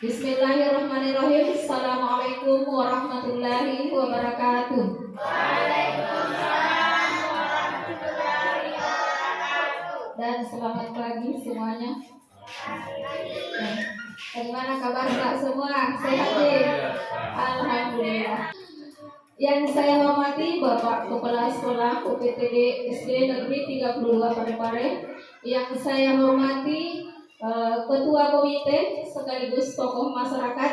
Bismillahirrahmanirrahim. Assalamualaikum warahmatullahi wabarakatuh. Dan selamat pagi semuanya. Bagaimana kabar Pak semua? Sehat ya? Alhamdulillah. Yang saya hormati Bapak Kepala Sekolah UPTD SD Negeri 32 Parepare. Yang saya hormati Ketua Komite sekaligus tokoh masyarakat.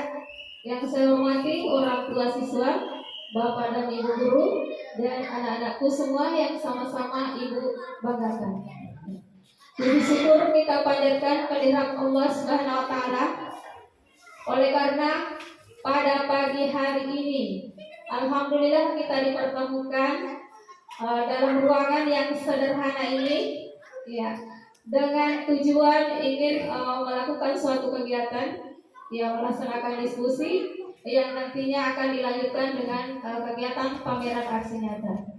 Yang saya hormati orang tua siswa, Bapak dan Ibu guru, dan anak-anakku semua yang sama-sama Ibu banggakan. Puji syukur kita panjatkan kehadirat Allah Subhanahu wa taala. Oleh karena pada pagi hari ini alhamdulillah kita dipertemukan dalam ruangan yang sederhana ini ya, dengan tujuan ingin melakukan suatu kegiatan yang melaksanakan diskusi yang nantinya akan dilanjutkan dengan kegiatan pameran aksi nyata.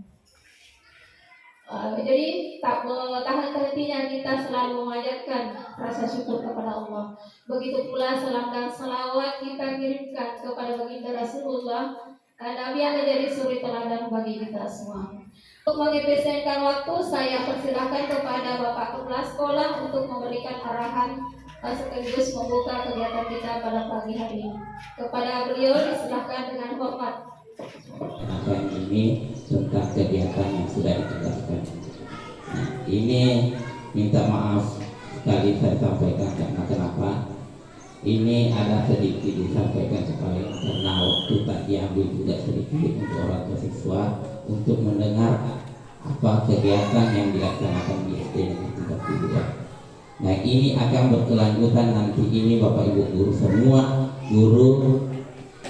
Jadi tak tahan hentinya kita selalu memanjatkan rasa syukur kepada Allah. Begitu pula salam dan salawat kita kirimkan kepada baginda Rasulullah, Nabi yang menjadi suri teladan bagi kita semua. Untuk mengefisienkan waktu, saya persilahkan kepada Bapak Kepala Sekolah untuk memberikan arahan sekaligus membuka kegiatan kita pada pagi hari ini. Kepada beliau disilahkan dengan hormat. Ini tentang kegiatan yang sudah ditegaskan. Nah, ini minta maaf sekali saya sampaikan karena kenapa? Ini ada sedikit disampaikan supaya karena waktu tak diambil juga sedikit untuk orang tua siswa untuk mendengar apa kegiatan yang dilaksanakan di SD Negeri 32. Nah, ini akan berkelanjutan nanti ini Bapak Ibu guru semua guru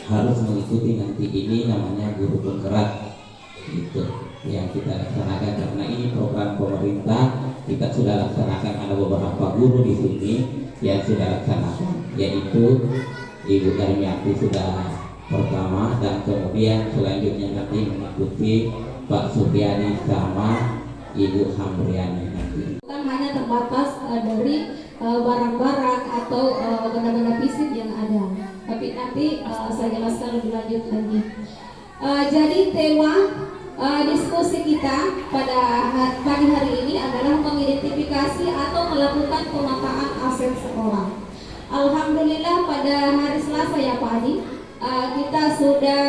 harus mengikuti nanti ini namanya guru penggerak itu yang kita laksanakan karena ini program pemerintah kita sudah laksanakan. Ada beberapa guru di sini yang sudah laksanakan, yaitu Ibu Karmiati sudah pertama dan kemudian selanjutnya nanti mengikuti Pak Supiani sama Ibu Hamriani nanti. Bukan hanya terbatas dari barang-barang atau benda-benda fisik yang ada, tapi nanti saya jelaskan lebih lanjut lagi. Jadi tema diskusi kita pada pagi hari ini adalah mengidentifikasi atau melakukan pemetaan aset sekolah. Alhamdulillah pada hari Selasa ya Pak Adi, kita sudah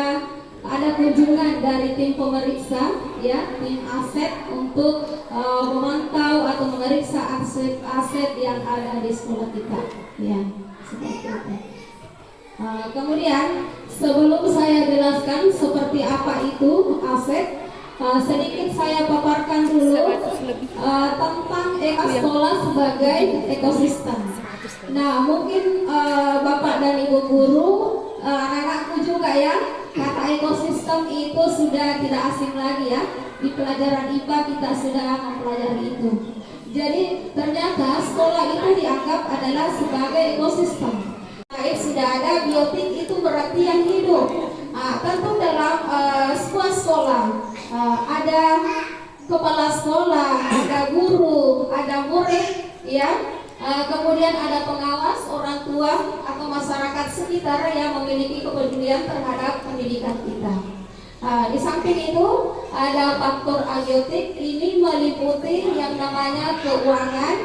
ada kunjungan dari tim pemeriksa ya, tim aset untuk memantau atau memeriksa aset-aset yang ada di sekolah kita ya, seperti itu. Kemudian sebelum saya jelaskan seperti apa itu aset, sedikit saya paparkan dulu tentang sekolah sebagai ekosistem. Nah, mungkin Bapak dan Ibu guru, anak-anakku juga ya, kata ekosistem itu sudah tidak asing lagi ya. Di pelajaran IPA kita sudah mempelajari itu. Jadi ternyata sekolah itu dianggap adalah sebagai ekosistem. Sudah ada biotik, itu berarti yang hidup. Tentu dalam sebuah sekolah ada kepala sekolah, ada guru, ada murid, ya. Kemudian ada pengawas, orang tua atau masyarakat sekitar yang memiliki kepedulian terhadap pendidikan kita. Di samping itu ada faktor abiotik, ini meliputi yang namanya keuangan,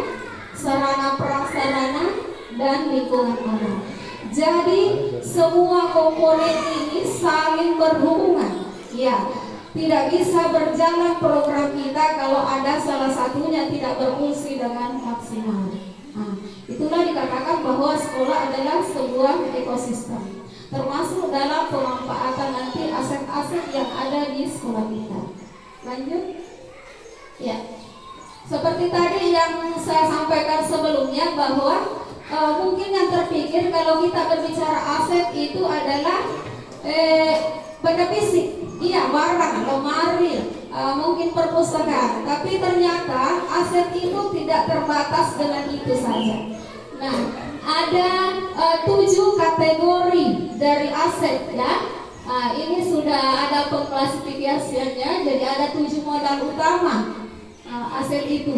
sarana prasarana, dan lingkungan alam. Jadi semua komponen ini saling berhubungan. Ya, tidak bisa berjalan program kita kalau ada salah satunya tidak berfungsi dengan maksimal. Itulah dikatakan bahwa sekolah adalah sebuah ekosistem, termasuk dalam pemanfaatan nanti aset-aset yang ada di sekolah kita. Lanjut. Ya, seperti tadi yang saya sampaikan sebelumnya bahwa mungkin yang terpikir kalau kita berbicara aset itu adalah benda fisik, iya, barang, lemari, mungkin perpustakaan. Tapi ternyata aset itu tidak terbatas dengan itu saja. Nah, ada 7 kategori dari aset ya. Ini sudah ada pengklasifikasiannya. Jadi ada 7 modal utama aset itu.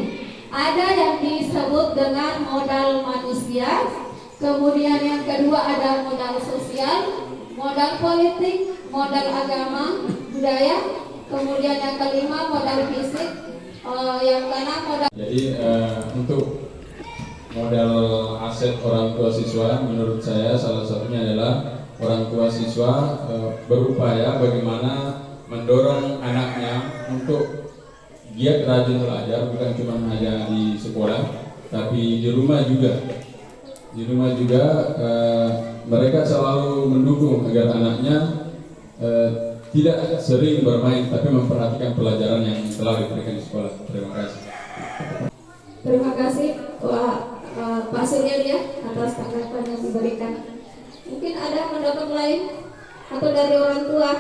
Ada yang disebut dengan modal manusia, Kemudian yang kedua ada modal sosial, modal politik, modal agama, budaya. Kemudian yang kelima modal fisik, yang keenam modal. Jadi untuk modal aset orang tua siswa, menurut saya salah satunya adalah orang tua siswa berupaya bagaimana mendorong anaknya untuk giat rajin belajar, bukan cuma hanya di sekolah, tapi di rumah juga. Di rumah juga mereka selalu mendukung agar anaknya tidak sering bermain, tapi memperhatikan pelajaran yang telah diberikan di sekolah. Terima kasih. Terima kasih Pak Surya ya atas tanggapan yang diberikan. Mungkin ada pendapat lain atau dari orang tua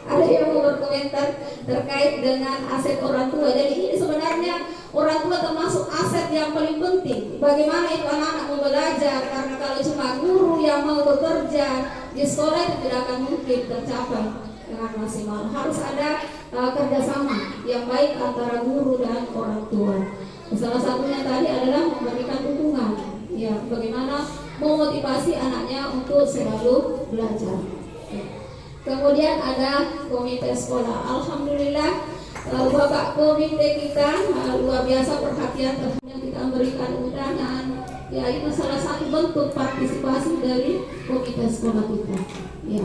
ada yang mau berkomentar terkait dengan aset orang tua. Jadi ini sebenarnya orang tua termasuk aset yang paling penting. Bagaimana itu anak-anak mau belajar, karena kalau cuma guru yang mau bekerja di sekolah itu tidak akan mungkin tercapai dengan maksimal. Harus ada kerjasama yang baik antara guru dan orang tua. Salah satunya tadi adalah memberikan dukungan, ya, bagaimana memotivasi anaknya untuk selalu belajar. Kemudian ada komite sekolah. Alhamdulillah Bapak komite kita luar biasa perhatian terhadap kita memberikan undangan. Ya, itu salah satu bentuk partisipasi dari komite sekolah kita. Ya.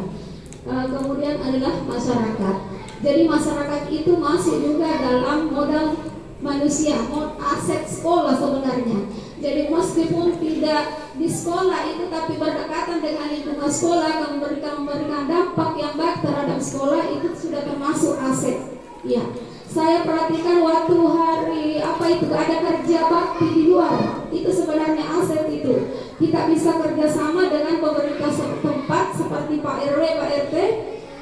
Kemudian adalah masyarakat. Jadi masyarakat itu masih juga dalam modal manusia, aset sekolah sebenarnya. Jadi meskipun tidak di sekolah itu, tapi berdekatan dengan lingkungan sekolah, memberikan dampak yang baik terhadap sekolah, itu sudah termasuk aset. Ya, saya perhatikan waktu hari itu ada kerja bakti di luar, itu sebenarnya aset itu. Kita bisa kerjasama dengan pemerintah setempat seperti Pak RW, Pak RT,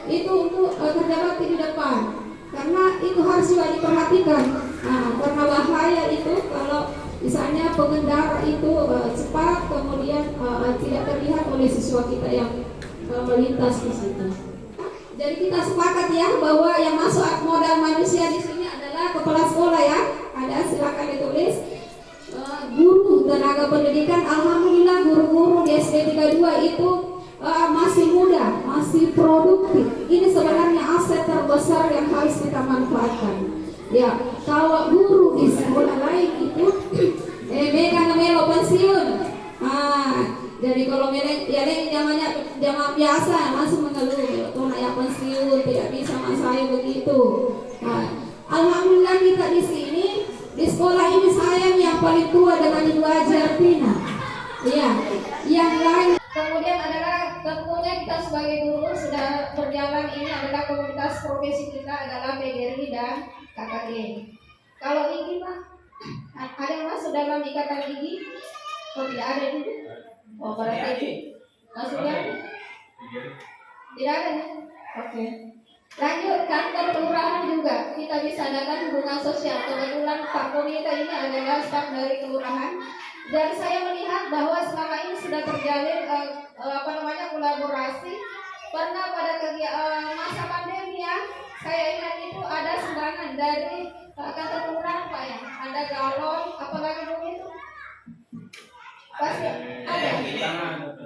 itu untuk kerja bakti di depan. Karena itu harus juga diperhatikan. Karena bahaya itu kalau misalnya pengendara itu cepat, kemudian tidak terlihat oleh siswa kita yang melintas di situ. Jadi kita sepakat ya bahwa yang masuk modal manusia di sini adalah kepala sekolah ya. Ada, silakan ditulis. Guru tenaga pendidikan, alhamdulillah guru-guru di SD 32 itu masih muda, masih produktif. Ini sebenarnya aset terbesar yang harus kita manfaatkan. Ya, kalau guru di sekolah lain itu mereka melo pensiun. Jadi kalau mereka ya jamaah biasa langsung mengeluh, tuh naik pensiun, tidak bisa mas saya begitu. Alhamdulillah kita di sini di sekolah ini saya yang paling tua dengan Ibu Haji Artina. Iya, yang lain. Kemudian adalah tentunya kita sebagai guru sudah berjalan, ini adalah komunitas profesi kita adalah PGRI dan KKG. Kalau ini Pak, ada yang masuk dalam ikatan gigi? Oh tidak ada dulu. Oh berarti maksudnya tidak ada ya? Oke. Lanjut, kantor kelurahan juga kita bisa adakan hubungan sosial. Kebetulan Pak Komite ini adalah staf dari kelurahan. Dan saya melihat bahwa selama ini sudah terjalin kolaborasi. Pernah pada masa pandemi ya, saya ingat itu ada sumbangan dari kantor kelurahan Pak ya. Ada galon, apalagi begitu. Pasti ada.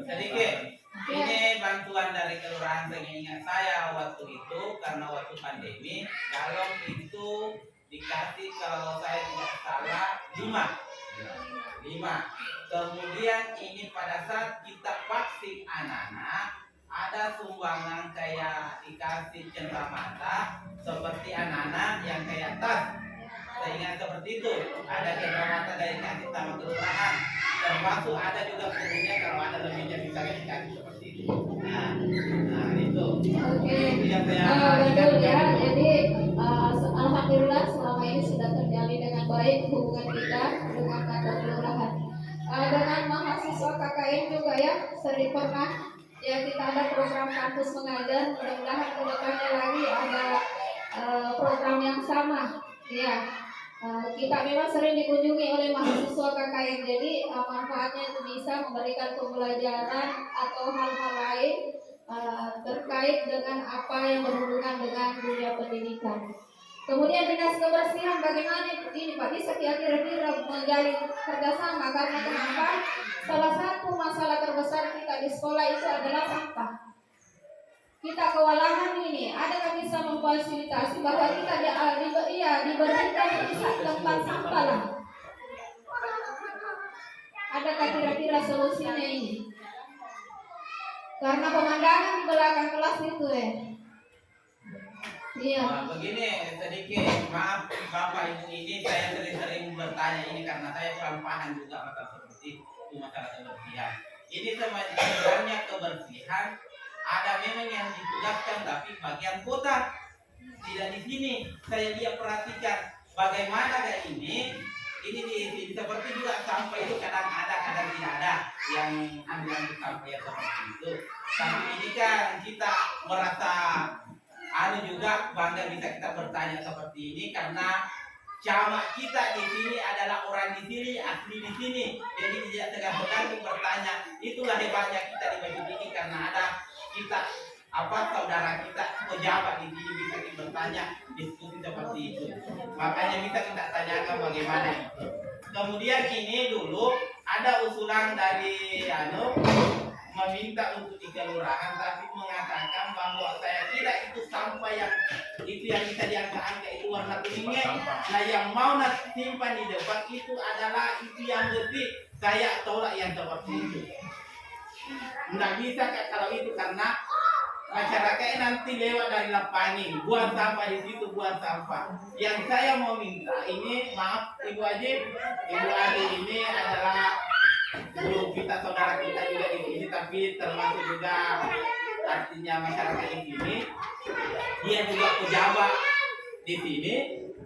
Sedikit. Ini bantuan dari kelurahan. Ingat saya waktu itu karena waktu pandemi galon itu dikasih kalau saya tidak salah 5. Kemudian ini pada saat kita vaksin anak-anak ada sumbangan kayak dikasih cenderamata seperti anak-anak yang kayak tas. Saya ingat seperti itu. Ada cenderamata dari kasih sama kelurahan. Termasuk ada juga punya kalau ada lebihnya bisa dikasih seperti itu. Nah itu. Oke. Yang saya betul ya. Jadi alhamdulillah selama ini sudah terjalin dengan baik hubungan kita dengan kantor kelurahan. Dengan mahasiswa KKN juga ya, sering pernah ya kita ada program kampus mengajar. Mudah-mudahan kedepannya lagi ada program yang sama. Ya. Kita memang sering dikunjungi oleh mahasiswa KKN, jadi manfaatnya itu bisa memberikan pembelajaran atau hal-hal lain terkait dengan apa yang berhubungan dengan dunia pendidikan. Kemudian dinas kebersihan bagaimana ini Pak bisa kira-kira menjalin kerjasama karena kenapa? Salah satu masalah terbesar kita di sekolah itu adalah sampah. Kita kewalahan ini, adakah bisa memfasilitasi bahwa kita diberikan tempat sampah lah? Adakah kira-kira solusinya ini? Karena pemandangan di belakang kelas itu iya. Begini sedikit maaf Bapak Ibu, ini saya sering bertanya ini karena saya kurang paham juga masalah seperti itu, masalah kebersihan. Ini sebenarnya kebersihan ada memang yang ditugaskan tapi bagian kota tidak di sini. Saya dia perhatikan bagaimana ini seperti juga sampah itu kadang ada kadang tidak ada yang ambil sampah ya seperti itu. Tapi ini kan kita merasa juga bangga bisa kita bertanya seperti ini karena camat kita di sini adalah orang di sini, asli di sini. Jadi tidak segan-segan bertanya. Itulah hebatnya kita di Batu Tinggi karena ada kita saudara kita pejabat di sini bisa kita bertanya diskusi seperti itu. Makanya kita tanyakan bagaimana itu. Kemudian ini dulu ada usulan dari meminta untuk di kelurahan tapi mengatakan bahwa saya kira itu sampah yang bisa diangkat itu warna kuningnya. Nah yang mau simpan di depan itu adalah itu yang bersih. Saya tolak yang seperti itu. Nggak bisa kalau itu karena masyarakatnya nanti lewat dari lapangan buang sampah di situ, buang sampah. Yang saya mau minta ini, maaf Ibu Ade ini adalah guru kita, saudara kita juga di sini, tapi termasuk juga artinya masyarakat di sini. Dia juga pejabat di sini,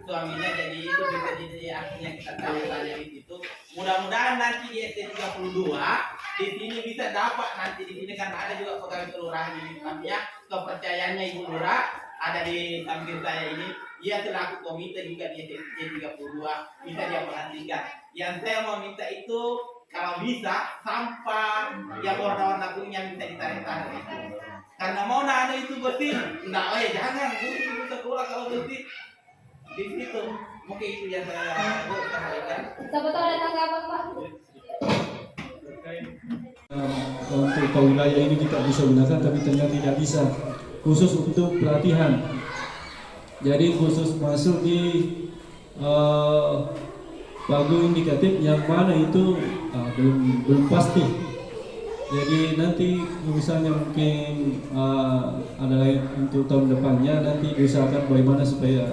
suaminya jadi itu bisa jadi artinya kita tanya-tanya di situ. Mudah-mudahan nanti di ST 32 di sini bisa dapat nanti di sini kan ada juga pegawai kelurahan ini, namanya kepercayaannya Ibu Lurah ada di samping saya ini. Dia selaku komite juga di ST 32 bisa dia perhatikan. Yang saya mau minta itu kalau bisa sampah yang warna-warna kuning yang bisa ditarik-tarik itu. Karena mau itu bersih, jangan itu sekolah kalau bersih di situ. Mungkin itu yang saya sampaikan. Siapa tahu ada tanggapan Pak? Untuk wilayah ini kita bisa gunakan tapi ternyata tidak bisa, khusus untuk pelatihan. Jadi khusus masuk di pagu indikatif yang mana itu belum pasti. Jadi nanti misalnya mungkin ada lain untuk tahun depannya, nanti diusahakan bagaimana supaya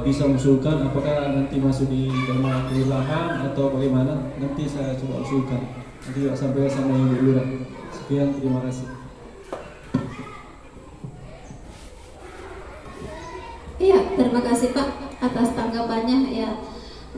bisa mengusulkan apakah nanti masuk di dana kelurahan atau bagaimana, nanti saya coba usulkan. Nanti sampai sama Ibu Lurah. Sekian, terima kasih. Iya, terima kasih Pak atas tanggapannya ya.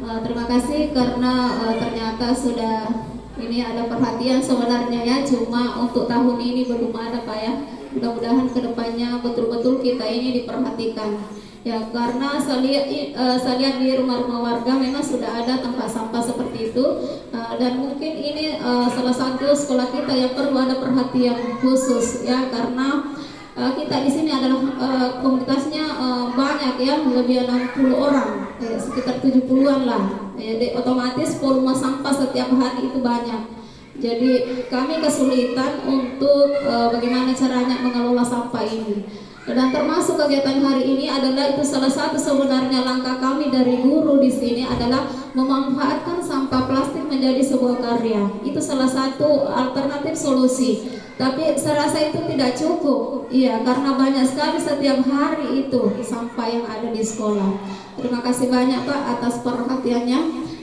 Terima kasih karena ternyata sudah ini ada perhatian sebenarnya ya, cuma untuk tahun ini belum ada Pak ya. Mudah-mudahan kedepannya betul-betul kita ini diperhatikan ya, karena saya lihat di rumah-rumah warga memang sudah ada tempat sampah seperti itu, dan mungkin ini salah satu sekolah kita yang perlu ada perhatian khusus ya, karena kita di sini adalah komunitasnya banyak ya, lebih 60 orang, sekitar 70-an lah. Jadi otomatis volume sampah setiap hari itu banyak. Jadi kami kesulitan untuk bagaimana caranya mengelola sampah ini. Dan termasuk kegiatan hari ini adalah itu salah satu sebenarnya langkah kami dari guru di sini adalah memanfaatkan sampah plastik menjadi sebuah karya. Itu salah satu alternatif solusi. Tapi saya rasa itu tidak cukup, iya, karena banyak sekali setiap hari itu sampah yang ada di sekolah. Terima kasih banyak Pak atas perhatiannya.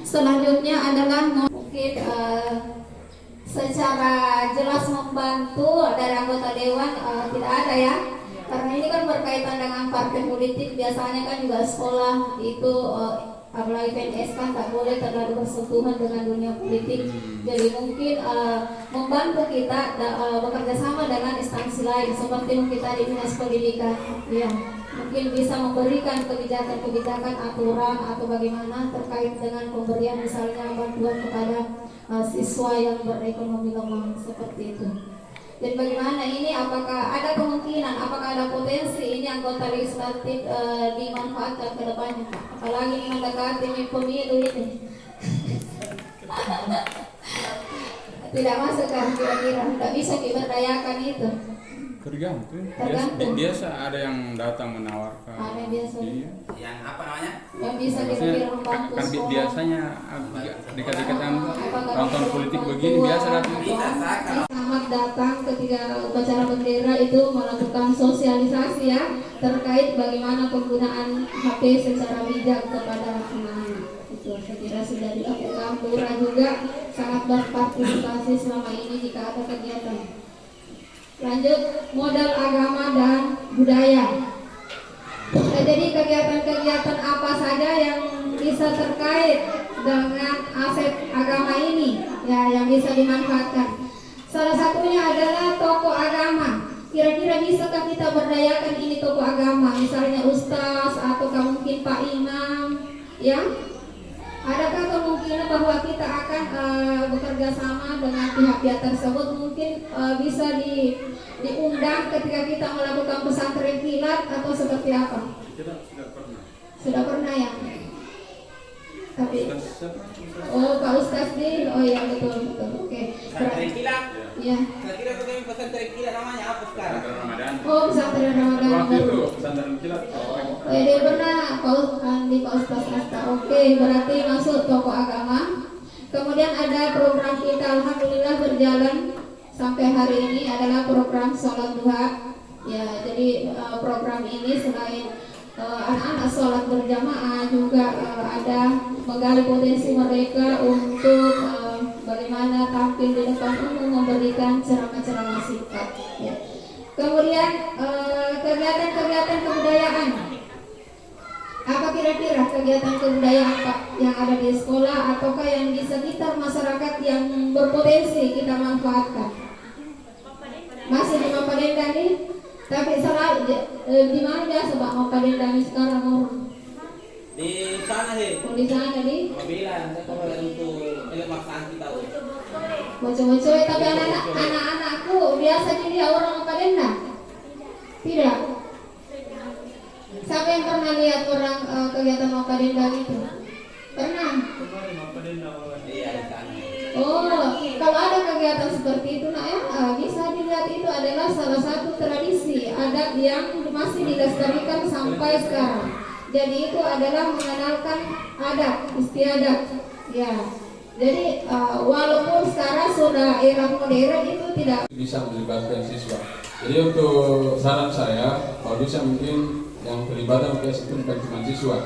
Selanjutnya adalah mungkin secara jelas membantu dari anggota dewan tidak ada ya. Karena ini kan berkaitan dengan partai politik, biasanya kan juga sekolah itu apalagi PNS kan tak boleh terlalu bersentuhan dengan dunia politik. Jadi mungkin membantu kita bekerja sama dengan instansi lain seperti kita di dinas pendidikan, ya mungkin bisa memberikan kebijakan-kebijakan aturan atau bagaimana terkait dengan pemberian misalnya bantuan kepada siswa yang berekonomi lemah seperti itu. Dan bagaimana ini, apakah ada kemungkinan, apakah ada potensi ini anggota legislatif dimanfaatkan ke depannya Pak? Apalagi mendekati pemilu ini. Tidak masuk kan kira-kira, tidak bisa diberdayakan itu. Tergantung. Biasa ada yang datang menawarkan. Ada yang biasa. Iya. Yang apa namanya? Yang bisa kira-kira membantu Kan sekolah. biasanya dekat-dekat nonton politik begini biasa datang. Bisa kalau Selamat datang ketika upacara bendera itu melakukan sosialisasi ya terkait bagaimana penggunaan HP secara bijak kepada anak-anak. Itu saya kira sudah dilakukan. Lurah juga sangat berpartisipasi selama ini jika ada kegiatan. Lanjut, modal agama dan budaya. Nah, jadi kegiatan-kegiatan apa saja yang bisa terkait dengan aset agama ini ya yang bisa dimanfaatkan. Salah satunya adalah tokoh agama. Kira-kira bisakah kita berdayakan ini tokoh agama, misalnya ustaz ataukah mungkin Pak Imam, ya? Adakah kemungkinan bahwa kita akan bekerja sama dengan pihak-pihak tersebut, mungkin bisa diundang ketika kita melakukan pesantren kilat atau seperti apa? Kita sudah pernah. Sudah pernah ya? Tapi oh Pak Ustaz di, oh iya betul. Oke. pesantren kilat. Ya. Kira-kira bagaimana pesantren kilat namanya apa sekarang? Pesantren Ramadan. Oh pesantren Ramadan. Waktu itu baru. pesantren kilat. Dia pernah di Pak Ustaz Asta. Oke, berarti masuk tokoh agama. Kemudian ada program kita alhamdulillah berjalan sampai hari ini adalah program sholat duha. Ya, jadi program ini selain anak-anak sholat berjamaah juga ada menggali potensi mereka untuk bagaimana tampil di depan umum memberikan ceramah-ceramah singkat. Ya. Kemudian kegiatan-kegiatan kebudayaan. Apa kira-kira kegiatan kebudayaan Pak yang ada di sekolah ataukah yang di sekitar masyarakat yang berpotensi kita manfaatkan? Masih di Mapadendang nih? Tapi selalu di mana biasa Pak Mapadendang sekarang orang? Di sana sih. Oh, di sana di? Mobilan, saya kalau untuk elemasan kita. Bocor-bocor, tapi anak-anakku biasa dia orang Mapadendang? Tidak. Siapa yang pernah lihat orang kegiatan Mapadendang itu? Pernah? Iya di sana. Oh, kalau ada kegiatan seperti itu, nak ya, bisa dilihat itu adalah salah satu tradisi adat yang masih dilestarikan sampai sekarang. Jadi itu adalah mengenalkan adat, istiadat. Ya, jadi walaupun sekarang sudah era modern itu tidak Bisa melibatkan siswa. Jadi untuk saran saya, kalau bisa mungkin yang terlibat UKS itu bukan cuma siswa.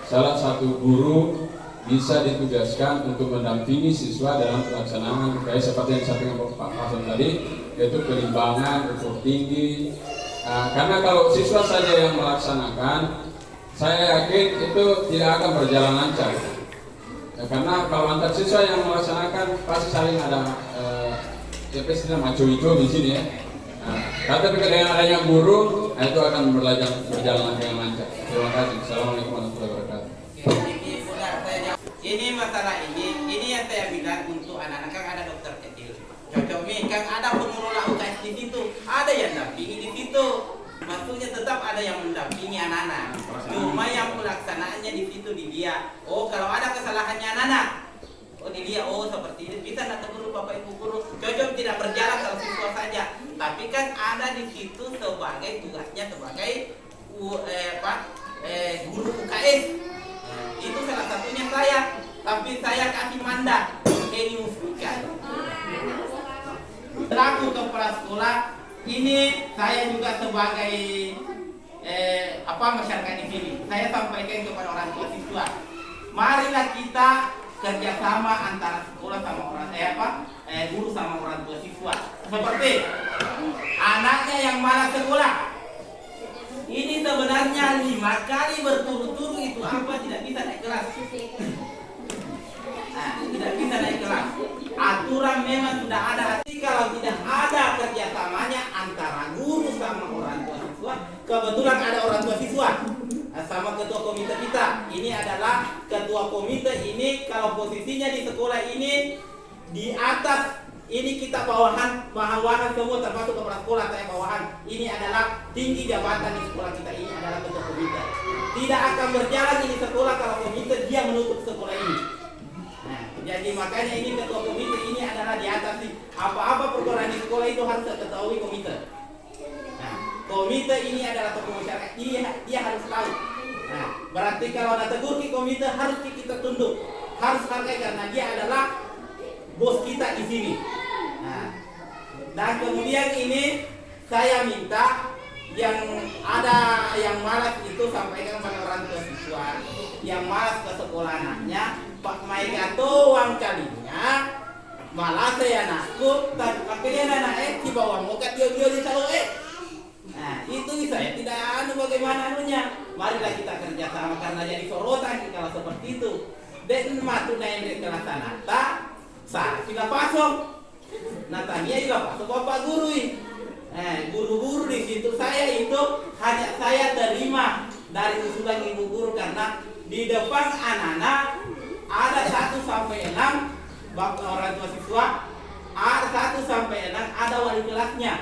Salah satu guru bisa ditugaskan untuk mendampingi siswa dalam pelaksanaan UKS seperti yang disampaikan Pak Hasan tadi, yaitu kelimbangan, ukur tinggi. Karena kalau siswa saja yang melaksanakan, saya yakin itu tidak akan berjalan lancar. Ya, karena kalau antar siswa yang melaksanakan pasti saling ada istilah maco-ico di sini ya. Tapi dengan adanya guru, itu akan berjalan dengan lancar. Terima kasih. Assalamualaikum warahmatullahi wabarakatuh. Ini masalah ini yang saya bilang untuk anak-anak kan ada dokter kecil. Cocok nih kan ada pengelola UKS di situ, ada yang dampingi di situ. Maksudnya tetap ada yang mendampingi anak-anak. Cuma yang pelaksanaannya di situ di dia. Oh kalau ada kesalahannya anak-anak, oh di dia oh seperti ini bisa nggak guru bapak ibu guru cocok tidak berjalan kalau siswa saja. Tapi kan ada di situ sebagai tugasnya sebagai guru UKS. Itu salah satunya saya, tapi saya kasih mandat ini musbika. Selaku kepala sekolah ini saya juga sebagai masyarakat di sini. Saya sampaikan kepada orang tua siswa, marilah kita kerjasama antara sekolah sama orang guru sama orang tua siswa. Seperti anaknya yang malas sekolah. Ini sebenarnya 5 kali berturut-turut itu apa tidak bisa naik kelas. Tidak bisa naik kelas. Aturan memang sudah ada. Kalau tidak ada kerjasamanya antara guru sama orang tua siswa, kebetulan ada orang tua siswa sama ketua komite kita. Ini adalah ketua komite ini kalau posisinya di sekolah ini di atas Ini kita bawahan semua termasuk kepala sekolah saya bawahan. Ini adalah tinggi jabatan di sekolah kita, ini adalah ketua komite. Tidak akan berjalan ini sekolah kalau komite dia menutup sekolah ini. Nah, jadi makanya ini ketua komite ini adalah di atas sih. Apa-apa perkara di sekolah itu harus diketahui komite. Nah, komite ini adalah tokoh masyarakat, dia harus tahu. Nah, berarti kalau ada tegur ke komite harus kita tunduk, harus hargai karena dia adalah bos kita di sini. Nah, dan kemudian ini saya minta yang ada yang malas itu sampaikan pada orang tua siswa yang malas ke sekolah anaknya, Pak Maigato uang kalinya malah saya nakut tapi akhirnya anak di bawah muka dia di salo Nah, itu saya tidak bagaimana anunya. Marilah kita kerjasama karena jadi sorotan kalau seperti itu. Dan matu naik kelas nata, saat kita pasok. Natanya juga pasok bapak guru. Guru-guru di situ saya itu hanya saya terima dari usulan ibu guru karena di depan anak-anak ada 1 sampai 6 bapak orang tua siswa, ada 1 sampai 6 ada wali kelasnya.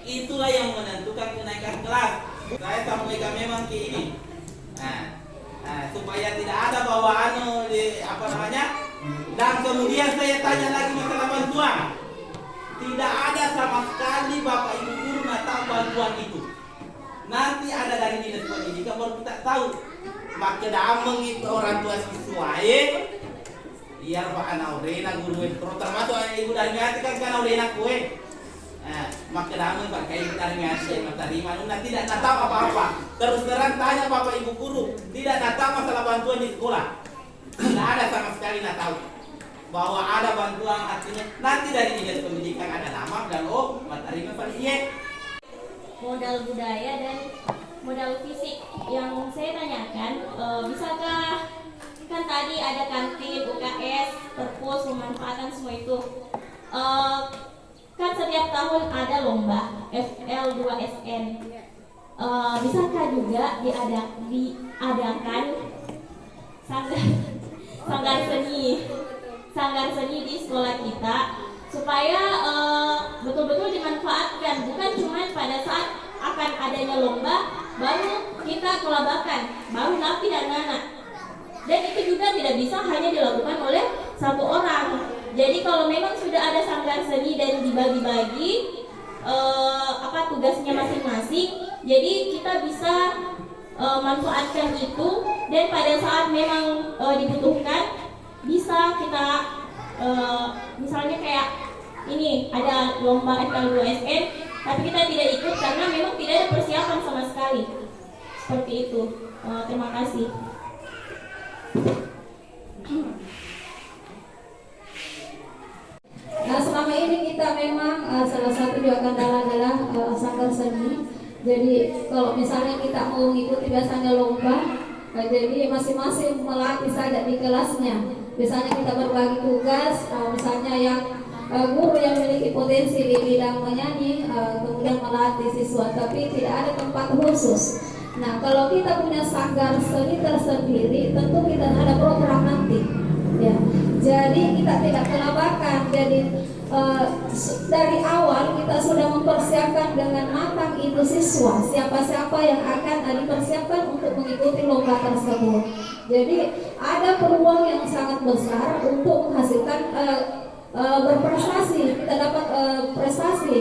Itulah yang menentukan kenaikan kelas. Saya sampaikan memang ke ini, supaya tidak ada bawaan dan kemudian saya tanya lagi masalah bantuan. Tidak ada sama sekali bapak ibu guru tahu bantuan itu. Nanti ada dari dinas pendidikan baru kita tahu. Maka dameng itu orang tua siswa iya Pak Anaurena guru termasuk ibu dari ngati kan Anaurena kue. Maka dameng Pak kayak dari ngati terima tidak tahu apa-apa. Terus terang tanya bapak ibu guru, tidak tahu masalah bantuan di sekolah. Tidak ada sama sekali tahu bahwa ada bantuan, artinya nanti dari dinas pendidikan ada nama dan materi modal budaya dan modal fisik yang saya tanyakan, bisakah kan tadi ada kantin, UKS, perpus, pemanfaatan semua itu kan setiap tahun ada lomba FL2SN, bisakah juga diadakan sanggar seni di sekolah kita supaya betul-betul dimanfaatkan, bukan cuma pada saat akan adanya lomba baru kita kelabakan, baru napi dan anak. Dan itu juga tidak bisa hanya dilakukan oleh 1 orang. Jadi kalau memang sudah ada sanggar seni dan dibagi-bagi tugasnya masing-masing, jadi kita bisa manfaatkan itu dan pada saat memang dibutuhkan bisa kita misalnya kayak ini ada lomba FL2SN tapi kita tidak ikut karena memang tidak ada persiapan sama sekali. Seperti itu. Terima kasih. Nah, selama ini kita memang salah satu juga kendala adalah sanggar seni. Jadi kalau misalnya kita mau mengikuti biasanya lomba, jadi masing-masing melatih saja di kelasnya. Misalnya kita berbagi tugas, misalnya yang guru yang memiliki potensi di bidang menyanyi, kemudian melatih siswa, tapi tidak ada tempat khusus. Nah, kalau kita punya sanggar seni tersendiri, tentu kita ada program nanti. Ya, jadi kita tidak kelabakan. Jadi dari awal kita sudah mempersiapkan dengan matang itu siswa, siapa-siapa yang akan dipersiapkan untuk mengikuti lomba tersebut. Jadi ada peluang yang sangat besar untuk menghasilkan berprestasi, kita dapat prestasi.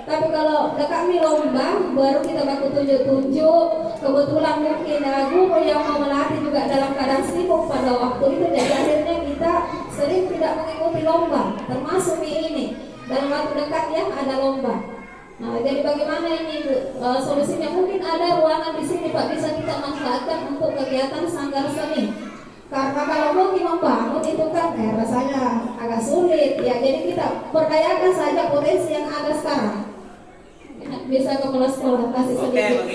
Tapi kalau kami lomba baru kita baku tunjuk-tunjuk, kebetulan mungkin guru yang mau melatih juga dalam keadaan sibuk pada waktu itu, jadi akhirnya kita sering tidak mengikuti lomba, termasuk ini dalam waktu dekat ya ada lomba. Nah, jadi bagaimana ini solusinya? Mungkin ada ruangan di sini Pak, bisa kita manfaatkan untuk kegiatan sanggar seni. Karena kalau mungkin membangun itu kan rasanya agak sulit ya. Jadi kita berdayakan saja potensi yang ada sekarang. Bisa kepala sekolah kasih sedikit.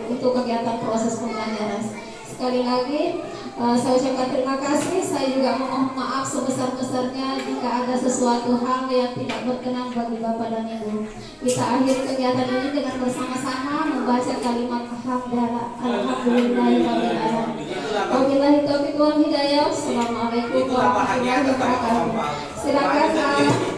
Untuk kegiatan proses pembelajaran. Sekali lagi Saya ucapkan terima kasih. Saya juga mohon maaf sebesar-besarnya jika ada sesuatu hal yang tidak berkenan bagi Bapak dan Ibu. Kita akhiri kegiatan ini dengan bersama-sama membaca kalimat hamdalah. Alhamdulillahirobbilalamin. Wabillahi taufiq wal hidayah. Assalamualaikum warahmatullahi wabarakatuh. Silakan.